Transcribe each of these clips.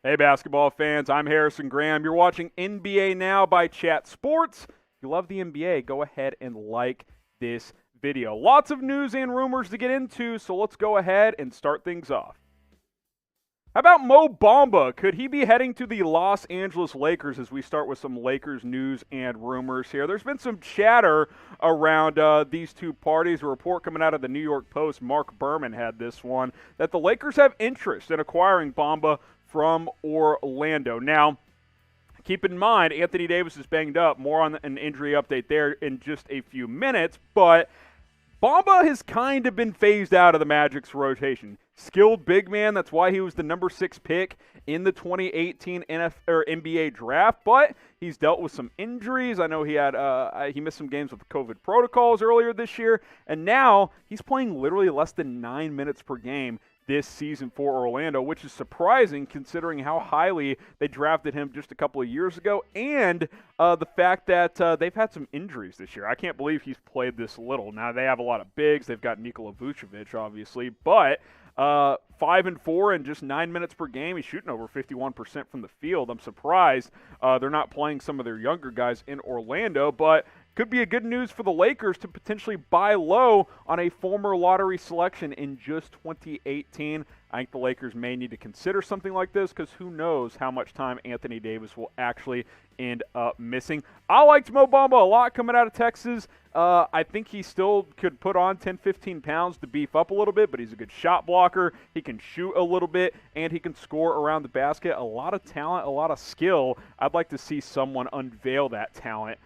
Hey, basketball fans, I'm Harrison Graham. You're watching NBA Now by Chat Sports. If you love the NBA, go ahead and like this video. Lots of news and rumors to get into, so let's go ahead and start things off. How about Mo Bamba? Could he be heading to the Los Angeles Lakers as we start with some Lakers news and rumors here? There's been some chatter around these two parties. A report coming out of the New York Post, Mark Berman had this one, that the Lakers have interest in acquiring Bamba from Orlando. Now, keep in mind, Anthony Davis is banged up. More on an injury update there in just a few minutes, but Bamba has kind of been phased out of the Magic's rotation. Skilled big man, that's why he was the number 6 pick in the 2018 NBA draft, but he's dealt with some injuries. I know he missed some games with the COVID protocols earlier this year, and now he's playing literally less than 9 minutes per game this season for Orlando, which is surprising considering how highly they drafted him just a couple of years ago, and the fact that they've had some injuries this year. I can't believe he's played this little. Now, they have a lot of bigs. They've got Nikola Vucevic, obviously, but 5-4 in just 9 minutes per game. He's shooting over 51% from the field. I'm surprised they're not playing some of their younger guys in Orlando, but could be a good news for the Lakers to potentially buy low on a former lottery selection in just 2018. I think the Lakers may need to consider something like this because who knows how much time Anthony Davis will actually end up missing. I liked Mo Bamba a lot coming out of Texas. I think he still could put on 10, 15 pounds to beef up a little bit, but he's a good shot blocker. He can shoot a little bit, and he can score around the basket. A lot of talent, a lot of skill. I'd like to see someone unveil that talent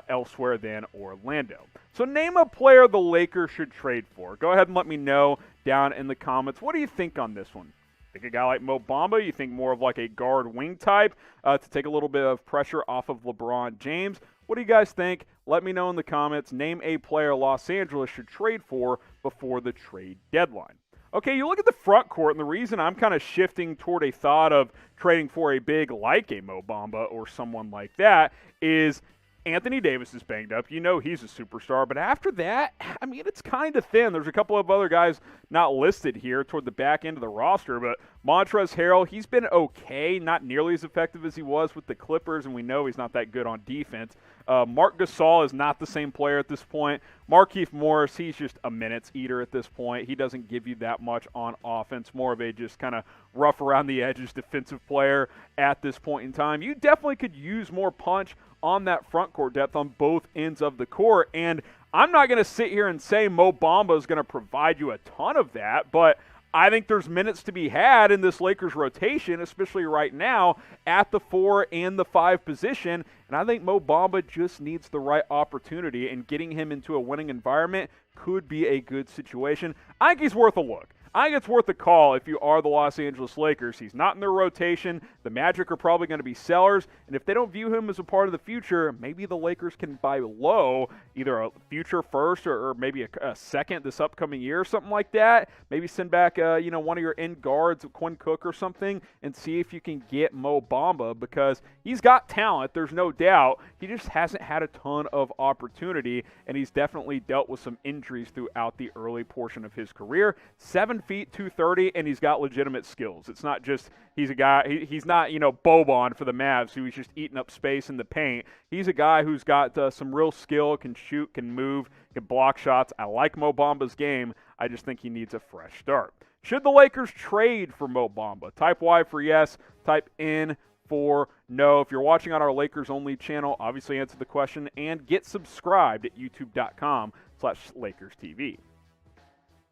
elsewhere than Orlando. So name a player the Lakers should trade for. Go ahead and let me know down in the comments. What do you think on this one? Think a guy like Mo Bamba? You think more of like a guard wing type to take a little bit of pressure off of LeBron James? What do you guys think? Let me know in the comments. Name a player Los Angeles should trade for before the trade deadline. Okay, you look at the front court, and the reason I'm kind of shifting toward a thought of trading for a big like a Mo Bamba or someone like that is Anthony Davis is banged up. You know he's a superstar. But after that, I mean, it's kind of thin. There's a couple of other guys not listed here toward the back end of the roster. But Montrezl Harrell, he's been okay. Not nearly as effective as he was with the Clippers, and we know he's not that good on defense. Marc Gasol is not the same player at this point. Markieff Morris, he's just a minutes eater at this point. He doesn't give you that much on offense. More of a just kind of rough around the edges defensive player at this point in time. You definitely could use more punch on that front court depth on both ends of the court. And I'm not going to sit here and say Mo Bamba is going to provide you a ton of that, but I think there's minutes to be had in this Lakers rotation, especially right now at the 4 and the 5 position. And I think Mo Bamba just needs the right opportunity, and getting him into a winning environment could be a good situation. I think he's worth a look. I think it's worth a call if you are the Los Angeles Lakers. He's not in their rotation. The Magic are probably going to be sellers, and if they don't view him as a part of the future, maybe the Lakers can buy low, either a future first or maybe a second this upcoming year or something like that. Maybe send back one of your end guards, Quinn Cook or something, and see if you can get Mo Bamba because he's got talent, there's no doubt. He just hasn't had a ton of opportunity, and he's definitely dealt with some injuries throughout the early portion of his career. 7 feet, 230, and he's got legitimate skills. It's not just he's a guy, he's not, Boban for the Mavs who's just eating up space in the paint. He's a guy who's got some real skill, can shoot, can move, can block shots. I like Mo Bamba's game. I just think he needs a fresh start. Should the Lakers trade for Mo Bamba? Type Y for yes, type N for no. If you're watching on our Lakers only channel, obviously answer the question and get subscribed at youtube.com/LakersTV.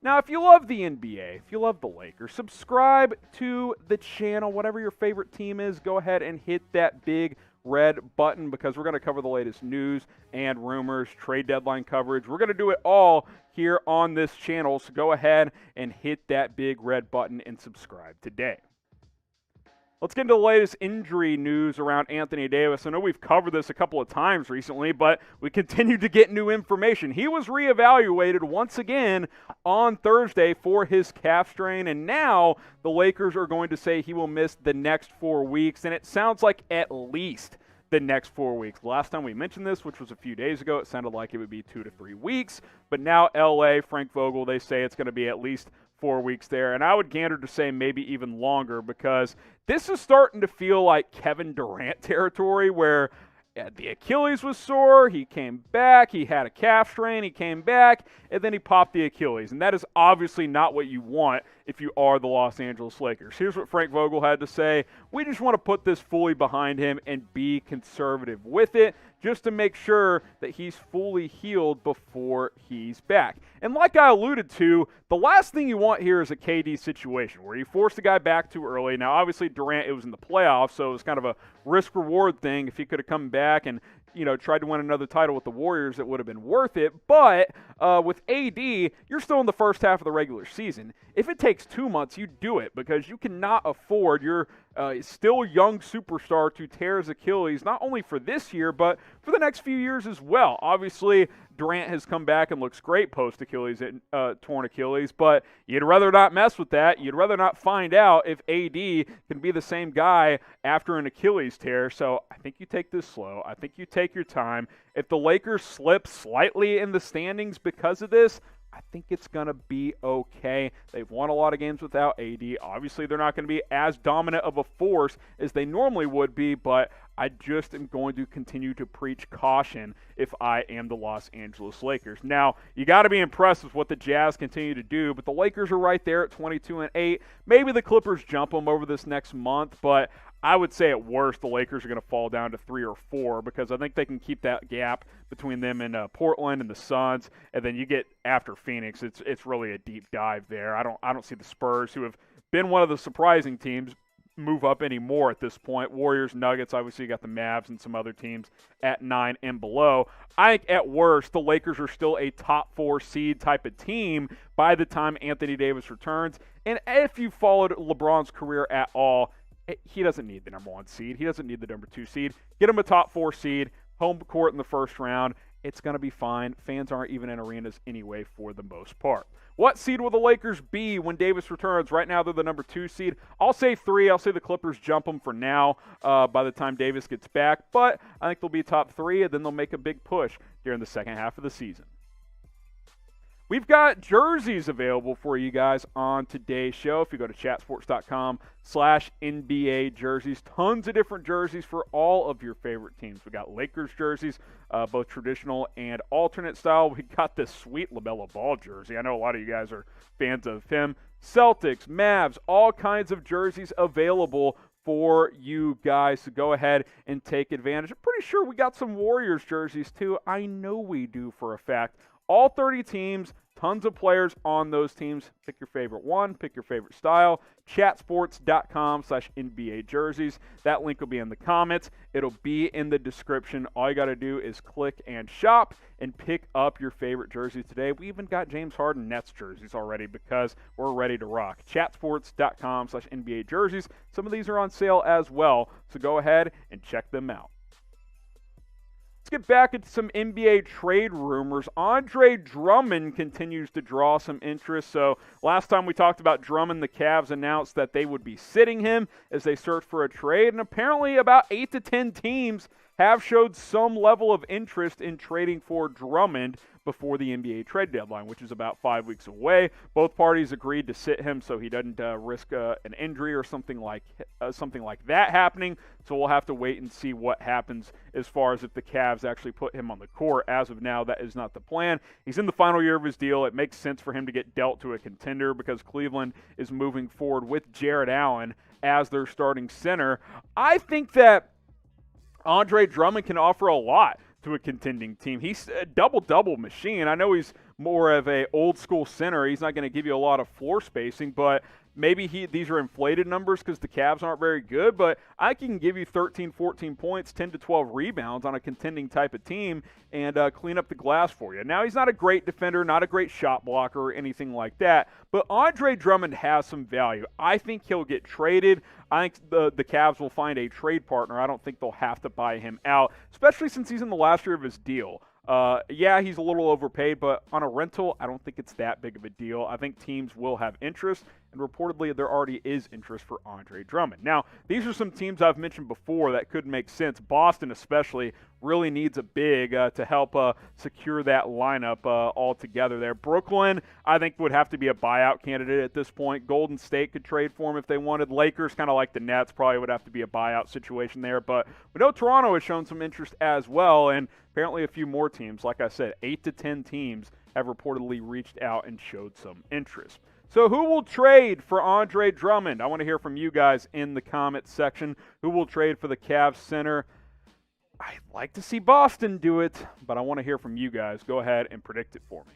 Now, if you love the NBA, if you love the Lakers, subscribe to the channel. Whatever your favorite team is, go ahead and hit that big red button because we're going to cover the latest news and rumors, trade deadline coverage. We're going to do it all here on this channel, so go ahead and hit that big red button and subscribe today. Let's get into the latest injury news around Anthony Davis. I know we've covered this a couple of times recently, but we continue to get new information. He was reevaluated once again on Thursday for his calf strain, and now the Lakers are going to say he will miss the next 4 weeks, and it sounds like at least the next 4 weeks. Last time we mentioned this, which was a few days ago, it sounded like it would be 2 to 3 weeks, but now LA, Frank Vogel, they say it's going to be at least 4 weeks there. And I would gander to say maybe even longer, because this is starting to feel like Kevin Durant territory, where the Achilles was sore, he came back, he had a calf strain, he came back, and then he popped the Achilles. And that is obviously not what you want if you are the Los Angeles Lakers. Here's what Frank Vogel had to say. We just want to put this fully behind him and be conservative with it, just to make sure that he's fully healed before he's back. And like I alluded to, the last thing you want here is a KD situation where you force the guy back too early. Now, obviously, Durant, it was in the playoffs, so it was kind of a risk-reward thing. If he could have come back and tried to win another title with the Warriors, it would have been worth it. But with AD, you're still in the first half of the regular season. If it takes 2 months, you do it, because you cannot afford your still young superstar to tear his Achilles, not only for this year, but for the next few years as well. Obviously, Durant has come back and looks great post-Achilles, torn Achilles, but you'd rather not mess with that. You'd rather not find out if AD can be the same guy after an Achilles tear. So I think you take this slow. I think you take your time. If the Lakers slip slightly in the standings because of this, I think it's going to be okay. They've won a lot of games without AD. Obviously, they're not going to be as dominant of a force as they normally would be, but I just am going to continue to preach caution if I am the Los Angeles Lakers. Now, you got to be impressed with what the Jazz continue to do, but the Lakers are right there at 22-8. Maybe the Clippers jump them over this next month, but I would say at worst the Lakers are going to fall down to 3 or 4, because I think they can keep that gap between them and Portland and the Suns, and then you get after Phoenix. It's really a deep dive there. I don't see the Spurs, who have been one of the surprising teams, move up anymore at this point. Warriors, Nuggets, obviously you got the Mavs and some other teams at 9 and below. I think at worst the Lakers are still a top 4 seed type of team by the time Anthony Davis returns. And if you followed LeBron's career at all, he doesn't need the number 1 seed. He doesn't need the number 2 seed. Get him a top 4 seed, home court in the first round. It's going to be fine. Fans aren't even in arenas anyway for the most part. What seed will the Lakers be when Davis returns? Right now they're the number 2 seed. I'll say 3. I'll say the Clippers jump them for now by the time Davis gets back. But I think they'll be top 3, and then they'll make a big push during the second half of the season. We've got jerseys available for you guys on today's show. If you go to chatsports.com/NBA jerseys, tons of different jerseys for all of your favorite teams. We got Lakers jerseys, both traditional and alternate style. We got this sweet LaMelo Ball jersey. I know a lot of you guys are fans of him. Celtics, Mavs, all kinds of jerseys available for you guys to go ahead and take advantage. I'm pretty sure we got some Warriors jerseys too. I know we do for a fact. All 30 teams, tons of players on those teams. Pick your favorite one, pick your favorite style. Chatsports.com/NBA jerseys. That link will be in the comments. It'll be in the description. All you got to do is click and shop and pick up your favorite jersey today. We even got James Harden Nets jerseys already, because we're ready to rock. Chatsports.com/NBA jerseys. Some of these are on sale as well, so go ahead and check them out. Let's get back into some NBA trade rumors. Andre Drummond continues to draw some interest. So last time we talked about Drummond, the Cavs announced that they would be sitting him as they search for a trade. And apparently about 8 to 10 teams have showed some level of interest in trading for Drummond before the NBA trade deadline, which is about 5 weeks away. Both parties agreed to sit him so he doesn't risk an injury or something like that happening. So we'll have to wait and see what happens as far as if the Cavs actually put him on the court. As of now, that is not the plan. He's in the final year of his deal. It makes sense for him to get dealt to a contender, because Cleveland is moving forward with Jarrett Allen as their starting center. I think that Andre Drummond can offer a lot to a contending team. He's a double-double machine. I know he's more of a old-school center. He's not going to give you a lot of floor spacing, but maybe these are inflated numbers because the Cavs aren't very good, but I can give you 13, 14 points, 10 to 12 rebounds on a contending type of team and clean up the glass for you. Now, he's not a great defender, not a great shot blocker or anything like that, but Andre Drummond has some value. I think he'll get traded. I think the Cavs will find a trade partner. I don't think they'll have to buy him out, especially since he's in the last year of his deal. Yeah, he's a little overpaid, but on a rental, I don't think it's that big of a deal. I think teams will have interest, and reportedly there already is interest for Andre Drummond. Now, these are some teams I've mentioned before that could make sense. Boston especially really needs a big to help secure that lineup altogether there. Brooklyn, I think, would have to be a buyout candidate at this point. Golden State could trade for him if they wanted. Lakers, kind of like the Nets, probably would have to be a buyout situation there. But we know Toronto has shown some interest as well, and apparently a few more teams. Like I said, 8 to 10 teams have reportedly reached out and showed some interest. So who will trade for Andre Drummond? I want to hear from you guys in the comments section. Who will trade for the Cavs center? I'd like to see Boston do it, but I want to hear from you guys. Go ahead and predict it for me.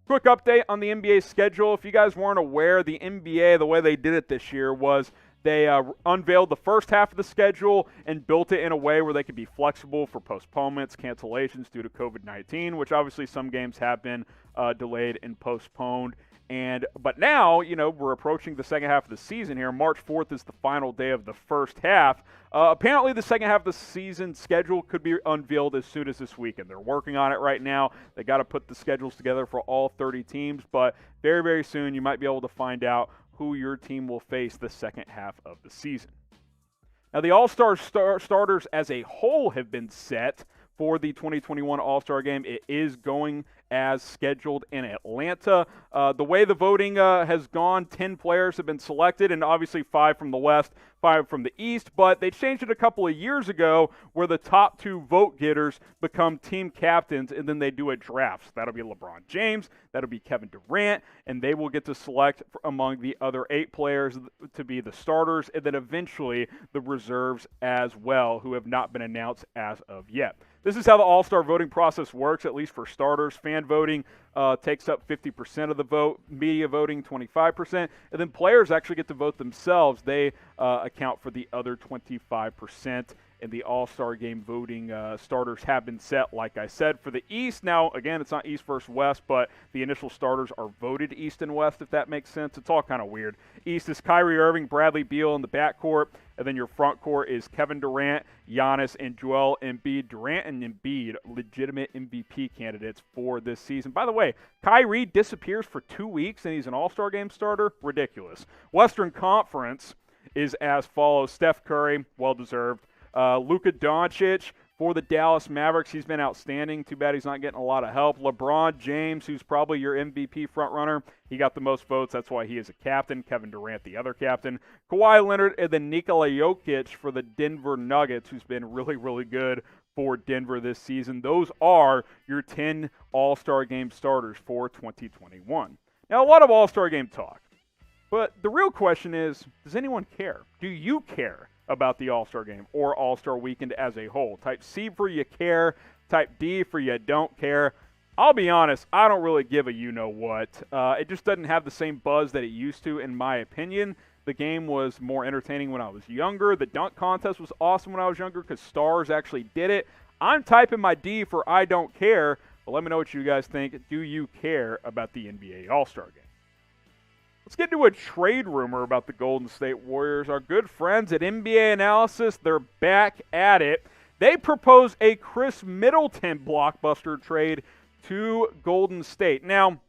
Quick update on the NBA schedule. If you guys weren't aware, the NBA, the way they did it this year was they unveiled the first half of the schedule and built it in a way where they could be flexible for postponements, cancellations due to COVID-19, which obviously some games have been delayed and postponed. But now, we're approaching the second half of the season here. March 4th is the final day of the first half. Apparently, the second half of the season schedule could be unveiled as soon as this weekend. They're working on it right now. They got to put the schedules together for all 30 teams, but very, very soon you might be able to find out who your team will face the second half of the season. Now, the All-Star starters as a whole have been set for the 2021 All-Star Game. It is going as scheduled in Atlanta. The way the voting has gone, 10 players have been selected, and obviously 5 from the West, 5 from the East, but they changed it a couple of years ago where the top 2 vote getters become team captains, and then they do a draft. So that'll be LeBron James, that'll be Kevin Durant, and they will get to select among the other 8 players to be the starters, and then eventually the reserves as well, who have not been announced as of yet. This is how the All-Star voting process works, at least for starters. Fan voting takes up 50% of the vote, media voting 25%, and then players actually get to vote themselves. They account for the other 25%. And the All-Star Game voting starters have been set, like I said. For the East, now, again, it's not East versus West, but the initial starters are voted East and West, if that makes sense. It's all kind of weird. East is Kyrie Irving, Bradley Beal in the backcourt, and then your front court is Kevin Durant, Giannis, and Joel Embiid. Durant and Embiid, legitimate MVP candidates for this season. By the way, Kyrie disappears for 2 weeks, and he's an All-Star Game starter? Ridiculous. Western Conference is as follows. Steph Curry, well-deserved. Luka Doncic for the Dallas Mavericks. He's been outstanding. Too bad he's not getting a lot of help. LeBron James, who's probably your MVP frontrunner. He got the most votes. That's why he is a captain. Kevin Durant, the other captain. Kawhi Leonard, and then Nikola Jokic for the Denver Nuggets, who's been really, really good for Denver this season. Those are your 10 All-Star Game starters for 2021. Now, a lot of All-Star Game talk. But the real question is, does anyone care? Do you care about the All-Star Game or All-Star Weekend as a whole? Type C for you care, type D for you don't care. I'll be honest, I don't really give a you-know-what. It just doesn't have the same buzz that it used to, in my opinion. The game was more entertaining when I was younger. The dunk contest was awesome when I was younger because stars actually did it. I'm typing my D for I don't care, but let me know what you guys think. Do you care about the NBA All-Star Game? Let's get into a trade rumor about the Golden State Warriors. Our good friends at NBA Analysis, they're back at it. They propose a Khris Middleton blockbuster trade to Golden State. Now,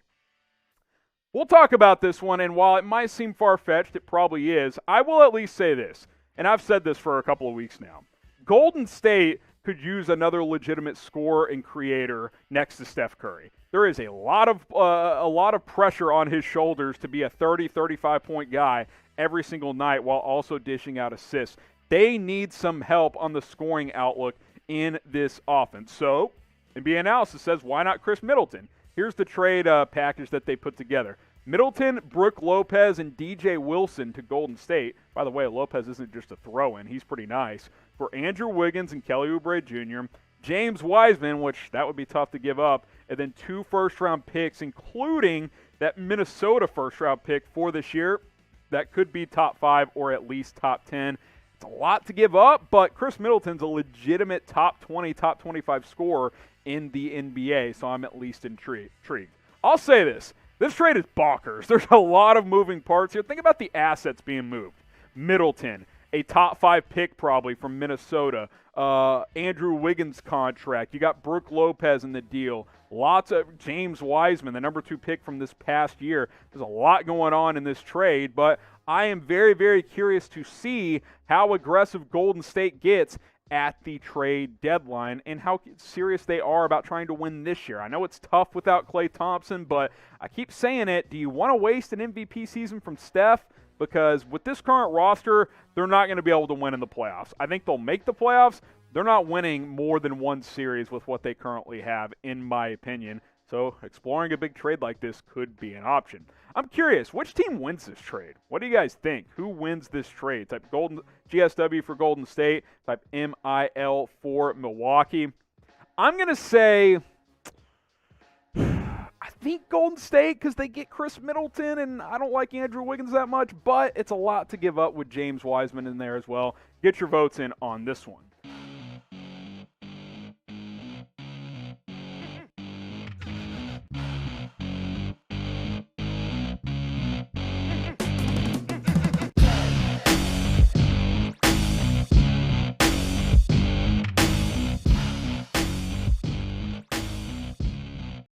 we'll talk about this one, and while it might seem far-fetched, it probably is. I will at least say this, and I've said this for a couple of weeks now. Golden State could use another legitimate scorer and creator next to Steph Curry. There is a lot of pressure on his shoulders to be a 30, 35-point guy every single night while also dishing out assists. They need some help on the scoring outlook in this offense. So, NBA Analysis says, why not Khris Middleton? Here's the trade package that they put together. Middleton, Brook Lopez, and DJ Wilson to Golden State. By the way, Lopez isn't just a throw-in. He's pretty nice. For Andrew Wiggins and Kelly Oubre Jr., James Wiseman, which that would be tough to give up, and then 2 first-round picks, including that Minnesota first-round pick for this year. That could be top 5 or at least top 10. It's a lot to give up, but Khris Middleton's a legitimate top 20, top 25 scorer in the NBA, so I'm at least intrigued. I'll say this. This trade is bonkers. There's a lot of moving parts here. Think about the assets being moved. Middleton, a top 5 pick probably from Minnesota. Andrew Wiggins contract. You got Brook Lopez in the deal. Lots of James Wiseman, the number 2 pick from this past year. There's a lot going on in this trade, but I am very, very curious to see how aggressive Golden State gets at the trade deadline and how serious they are about trying to win this year. I know it's tough without Klay Thompson, but I keep saying it. Do you want to waste an MVP season from Steph? Because with this current roster, they're not going to be able to win in the playoffs. I think they'll make the playoffs. They're not winning more than one series with what they currently have, in my opinion. So exploring a big trade like this could be an option. I'm curious, which team wins this trade? What do you guys think? Who wins this trade? Type GSW for Golden State. Type MIL for Milwaukee. I'm going to say, I think Golden State because they get Khris Middleton, and I don't like Andrew Wiggins that much, but it's a lot to give up with James Wiseman in there as well. Get your votes in on this one.